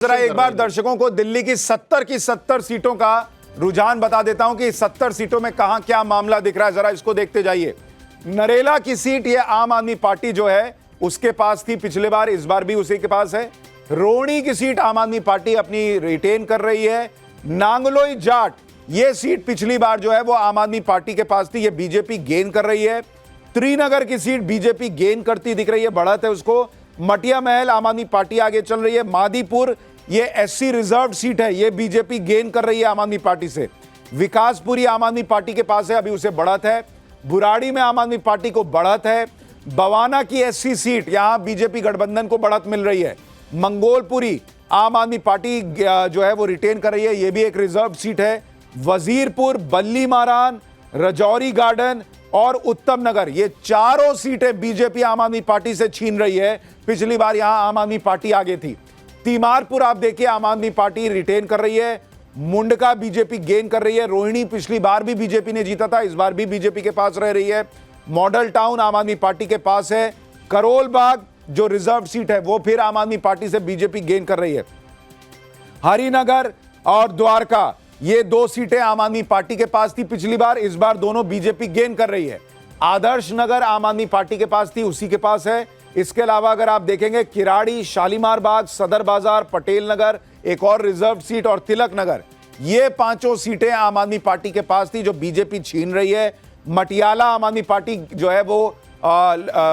जरा एक बार दर्शकों को दिल्ली की 70 की 70 सीटों का रुझान बता देता हूं कि 70 सीटों में कहां क्या मामला दिख रहा है। जरा इसको देखते जाइए। नरेला की सीट ये आम आदमी पार्टी जो है उसके पास थी पिछले बार, इस बार भी उसी के पास है। रोहिणी की सीट आम आदमी पार्टी अपनी रिटेन कर रही है। नांगलोई जाट ये सीट पिछली बार जो है वो आम आदमी पार्टी के पास थी, ये बीजेपी गेन कर रही है। त्रिनगर की सीट बीजेपी गेन करती दिख रही है, बढ़त है उसको। मटिया महल आम आदमी पार्टी आगे चल रही है। मादीपुर ये एससी रिजर्व सीट है, ये बीजेपी गेन कर रही है आम आदमी पार्टी से। विकासपुरी आम आदमी पार्टी के पास है, अभी उसे बढ़त है। बुराड़ी में आम आदमी पार्टी को बढ़त है। बवाना की एससी सीट यहां बीजेपी गठबंधन को बढ़त मिल रही है। मंगोलपुरी आम आदमी पार्टी जो है वो रिटेन कर रही है, ये भी एक रिजर्व सीट है। वजीरपुर, बल्ली मारान, रजौरी गार्डन और उत्तम नगर ये चारों सीटें बीजेपी आम आदमी पार्टी से छीन रही है। पिछली बार यहां आम आदमी पार्टी आगे थी। तीमारपुर आप देखिए आम आदमी पार्टी रिटेन कर रही है। मुंडका बीजेपी गेन कर रही है। रोहिणी पिछली बार भी बीजेपी ने जीता था, इस बार भी बीजेपी के पास रह रही है। मॉडल टाउन आम आदमी पार्टी के पास है। करोल बाग जो रिजर्व सीट है वो फिर आम आदमी पार्टी से बीजेपी गेन कर रही है। हरिनगर और द्वारका ये दो सीटें आम आदमी पार्टी के पास थी पिछली बार, इस बार दोनों बीजेपी गेन कर रही है। आदर्श नगर आम आदमी पार्टी के पास थी, उसी के पास है। इसके अलावा अगर आप देखेंगे किराड़ी, शालीमार बाग, सदर बाजार, पटेल नगर एक और रिजर्व सीट और तिलक नगर ये पांचों सीटें आम आदमी पार्टी के पास थी जो बीजेपी छीन रही है। मटियाला आम आदमी पार्टी जो है वो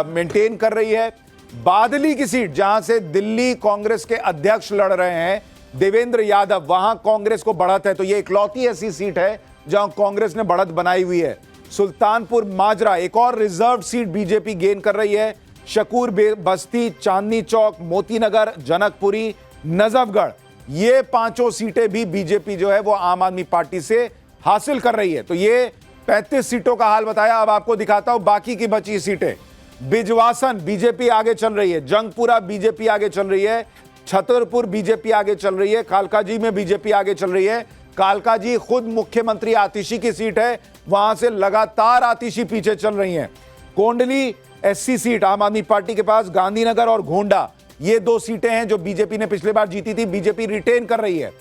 मेंटेन कर रही है। बादली की सीट जहां से दिल्ली कांग्रेस के अध्यक्ष लड़ रहे हैं देवेंद्र यादव, वहां कांग्रेस को बढ़त है, तो ये इकलौती ऐसी सीट है जहां कांग्रेस ने बढ़त बनाई हुई है। सुल्तानपुर माजरा एक और रिजर्व सीट बीजेपी गेन कर रही है। शकूर बस्ती, चांदनी चौक, मोतीनगर, जनकपुरी, नजफगढ़ ये पांचों सीटें भी बीजेपी जो है वो आम आदमी पार्टी से हासिल कर रही है। तो ये 35 सीटों का हाल बताया। अब आपको दिखाता हूं बाकी की बची सीटें। बिजवासन बीजेपी आगे चल रही है। जंगपुरा बीजेपी आगे चल रही है। छतरपुर बीजेपी आगे चल रही है। कालकाजी में बीजेपी आगे चल रही है। कालकाजी खुद मुख्यमंत्री आतिशी की सीट है, वहां से लगातार आतिशी पीछे चल रही है। कोंडली एससी सीट आम आदमी पार्टी के पास। गांधीनगर और गोंडा ये दो सीटें हैं जो बीजेपी ने पिछले बार जीती थी, बीजेपी रिटेन कर रही है।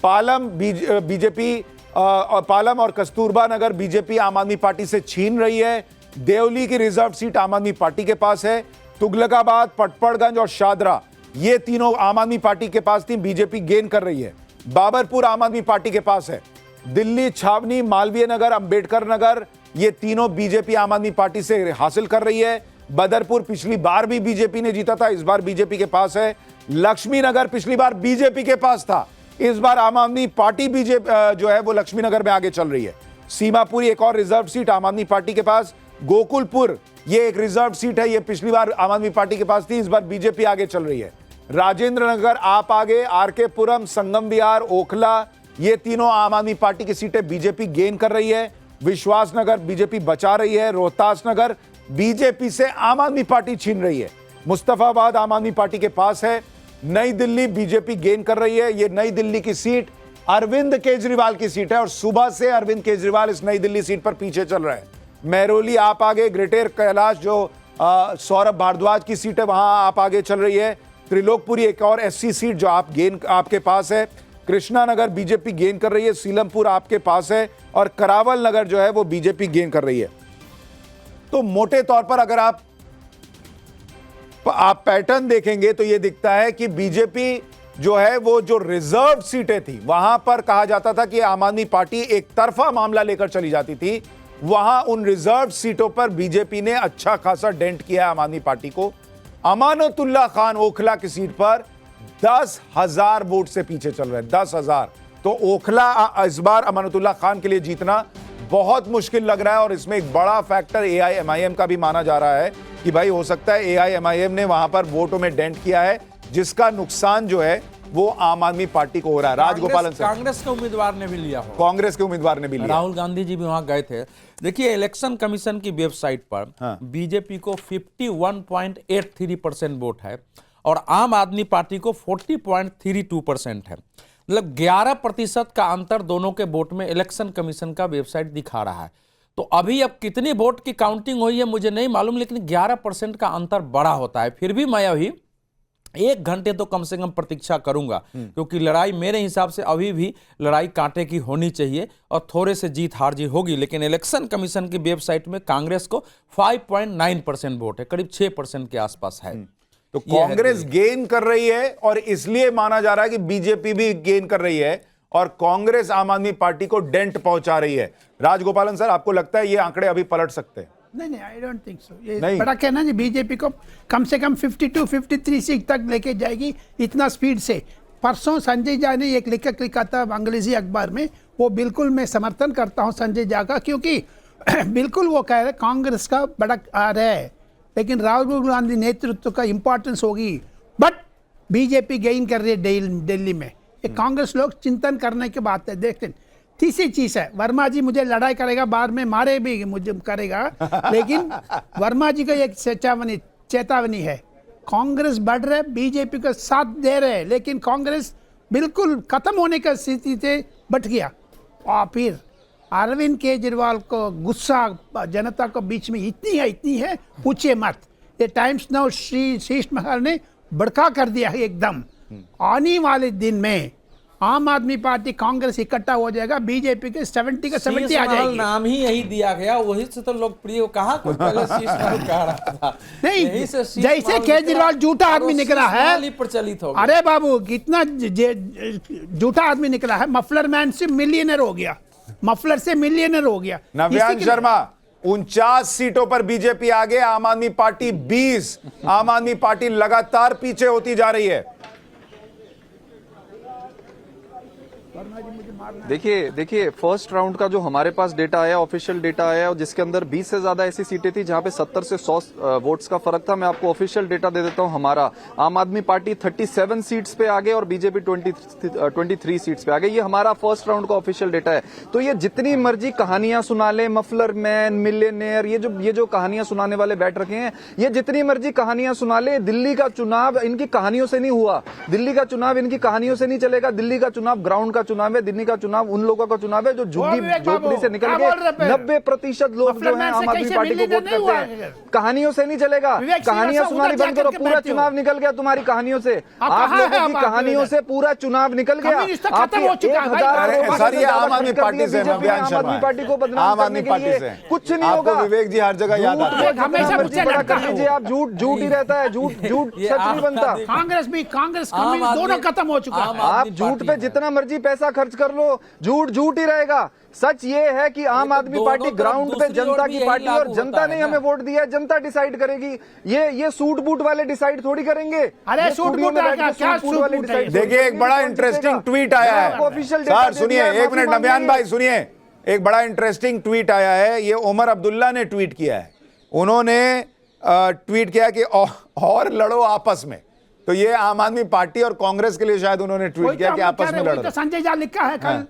पालम बीजेपी पालम और कस्तूरबा नगर बीजेपी आम आदमी पार्टी से छीन रही है। देवली की रिजर्व सीट आम आदमी पार्टी के पास है। तुगलकाबाद, पटपड़गंज और शादरा ये तीनों आम आदमी पार्टी के पास थी, बीजेपी गेन कर रही है। बाबरपुर आम आदमी पार्टी के पास है। दिल्ली छावनी, मालवीय नगर, अंबेडकर नगर ये तीनों बीजेपी आम आदमी पार्टी से हासिल कर रही है। बदरपुर पिछली बार भी बीजेपी ने जीता था, इस बार बीजेपी के पास है। लक्ष्मी नगर पिछली बार बीजेपी के पास था, इस बार आम आदमी पार्टी बीजेपी जो है वो लक्ष्मी नगर में आगे चल रही है। सीमापुरी एक और रिजर्व सीट आम आदमी पार्टी के पास। गोकुलपुर ये एक रिजर्व सीट है, ये पिछली बार आम आदमी पार्टी के पास थी, इस बार बीजेपी आगे चल रही है। राजेंद्र नगर आप आगे, आरके पुरम, संगम विहार, ओखला ये तीनों आम आदमी पार्टी की सीटें बीजेपी गेन कर रही है। विश्वास नगर बीजेपी बचा रही है। रोहतास नगर बीजेपी से आम आदमी पार्टी छीन रही है। मुस्तफाबाद आम आदमी पार्टी के पास है। नई दिल्ली बीजेपी गेन कर रही है। ये नई दिल्ली की सीट अरविंद केजरीवाल की सीट है और सुबह से अरविंद केजरीवाल इस नई दिल्ली सीट पर पीछे चल रहे हैं। महरौली आप आगे, ग्रेटर कैलाश जो सौरभ भारद्वाज की सीट है वहां आप आगे चल रही है। त्रिलोकपुरी एक और एससी सीट जो आपके पास है। कृष्णा नगर बीजेपी गेन कर रही है। सीलमपुर आपके पास है और करावल नगर जो है वो बीजेपी गेन कर रही है। तो मोटे तौर पर अगर आप पैटर्न देखेंगे तो यह दिखता है कि बीजेपी जो है वो जो रिजर्व सीटें थी वहां पर कहा जाता था कि आम आदमी पार्टी एक तरफा मामला लेकर चली जाती थी, वहां उन रिजर्व सीटों पर बीजेपी ने अच्छा खासा डेंट किया आम आदमी पार्टी को। अमानतुल्लाह खान ओखला की सीट पर 10,000 वोट से पीछे चल रहे हैं, 10,000। तो ओखला इस बार अमानतुल्लाह खान के लिए जीतना बहुत मुश्किल लग रहा है और इसमें एक बड़ा फैक्टर एआईएमआईएम का भी माना जा रहा है कि भाई हो सकता है एआईएमआईएम ने वहां पर वोटों में डेंट किया है, जिसका नुकसान जो है वो आम आदमी पार्टी को हो रहा है। राजगोपालन से कांग्रेस के उम्मीदवार ने भी लिया हो, कांग्रेस के उम्मीदवार ने भी लिया। राहुल गांधी जी भी वहां गए थे। देखिए इलेक्शन कमीशन की वेबसाइट पर बीजेपी को 51.83% वोट है और आम आदमी पार्टी को 40.32% है। मतलब 11% का अंतर दोनों के वोट में इलेक्शन कमीशन का वेबसाइट दिखा रहा है। तो अभी अब कितनी वोट की काउंटिंग हुई है मुझे नहीं मालूम, लेकिन 11% का अंतर बड़ा होता है। फिर भी मैं अभी 1 घंटे तो कम से कम प्रतीक्षा करूंगा, क्योंकि लड़ाई मेरे हिसाब से अभी भी लड़ाई कांटे की होनी चाहिए और थोड़े से जीत हार जी होगी। लेकिन इलेक्शन कमीशन की वेबसाइट में कांग्रेस को 5.9% वोट है, करीब 6% के आसपास है। तो कांग्रेस गेन कर रही है और इसलिए माना जा रहा है कि बीजेपी भी गेन कर रही है और कांग्रेस आम आदमी पार्टी को डेंट पहुंचा रही है। राजगोपालन सर, आपको लगता है ये आंकड़े अभी पलट सकते हैं? नहीं, आई डोंट थिंक सो। ये नहीं। बड़ा कहना जी, बीजेपी को कम से कम 52-53 सीट तक लेके जाएगी इतना स्पीड से। परसों संजय झा ने एक लिखा था अंग्रेजी अखबार में, वो बिल्कुल मैं समर्थन करता हूं संजय झा का, क्योंकि बिल्कुल वो कह रहे कांग्रेस का बड़ा आ रहा है, लेकिन राहुल गांधी नेतृत्व का इंपॉर्टेंस होगी। बट बीजेपी गेन कर रही है दिल्ली में, ये कांग्रेस लोग चिंतन करने की बात है। देखते हैं। तीसरी चीज है, वर्मा जी मुझे लड़ाई करेगा, बाद में मारे भी मुझे करेगा, लेकिन वर्मा जी का एक चेतावनी है, कांग्रेस बढ़ रहे, बीजेपी का साथ दे रहे, लेकिन कांग्रेस बिल्कुल खत्म होने का स्थिति से बच गया। और फिर अरविंद केजरीवाल को गुस्सा जनता को बीच में इतनी है पूछिए मत। ये टाइम्स नाउ शीश महल ने भड़का कर दिया है एकदम। आने वाले दिन में आम आदमी पार्टी कांग्रेस इकट्ठा हो जाएगा, बीजेपी के 70 का 70 आ जाएगी। नाम ही यही दिया गया, वही से तो लोकप्रिय कहा कुछ पहले शीश महल कह रहा था। नहीं, यही से शीश जैसे महल केजरीवाल झूठा आदमी निकला शीश महल ही है, प्रचलित हो गया। अरे बाबू कितना झूठा आदमी निकला है, मफलर मैन से मिलियनर हो गया, मफलर से मिलियनर हो गया। नव्यान शर्मा, 49 सीटों पर बीजेपी आगे, आम आदमी पार्टी 20। आम आदमी पार्टी लगातार पीछे होती जा रही है। देखिए फर्स्ट राउंड का जो हमारे पास डेटा आया, ऑफिशियल डेटा आया, और जिसके अंदर 20 से ज्यादा ऐसी सीटें थी जहां पे 70 से 100 वोट्स का फर्क था। मैं आपको ऑफिशियल डेटा दे देता हूं हमारा। आम आदमी पार्टी 37 सीट्स पे आगे और बीजेपी 23 सीट्स पे आगे। ये हमारा फर्स्ट राउंड का ऑफिशियल डेटा है। तो ये जितनी मर्जी कहानियां सुना ले, मफलर मैन, मिलियनेयर, ये जो कहानियां सुनाने वाले बैठ रखे हैं, ये जितनी मर्जी कहानियां सुना ले, दिल्ली का चुनाव इनकी कहानियों से नहीं हुआ। दिल्ली का चुनाव इनकी कहानियों से नहीं चलेगा। दिल्ली का चुनाव ग्राउंड का चुनाव है। दिल्ली का चुनाव उन लोगों का चुनाव है जो झुग्गी से निकल के 90% लोग जो हैं आम आदमी पार्टी को वोट करते हैं। कहानियों से नहीं चलेगा। कहानियां सुनानी बंद करो। पूरा चुनाव निकल गया तुम्हारी कहानियों से। आप लोगों की कहानियों से पूरा चुनाव निकल गया। सर, ये आम आदमी पार्टी से, नव्यान शर्मा, आदमी पार्टी को बदनाम आम आदमी पार्टी से कुछ नहीं होगा। आपको विवेक जी हर जगह याद आते हैं। हमेशा मुझसे कर लीजिए आप। झूठ ही रहता है। झूठ सच नहीं बनता। कांग्रेस दोनों खत्म हो चुका है। आप झूठ पे जितना मर्जी पैसा खर्च कर लो, झूठ ही रहेगा। सच ये है कि आम आदमी पार्टी ग्राउंड पे जनता की पार्टी, और जनता ने हमें वोट दिया है, जनता डिसाइड करेगी। ये सूट बूट वाले डिसाइड थोड़ी करेंगे। अरे सूट बूट क्या सूट बूट है? देखिए, एक बड़ा इंटरेस्टिंग ट्वीट आया है। सर सुनिए, एक मिनट नव्यान भाई सुनिए, एक बड़ा इंटरेस्टिंग ट्वीट आया है। ये उमर अब्दुल्ला ने ट्वीट किया है। उन्होंने ट्वीट किया कि और लड़ो आपस में। तो ये आम आदमी पार्टी और कांग्रेस के लिए शायद उन्होंने ट्वीट किया कि आपस में लड़ो। संजय झा लिखा है कल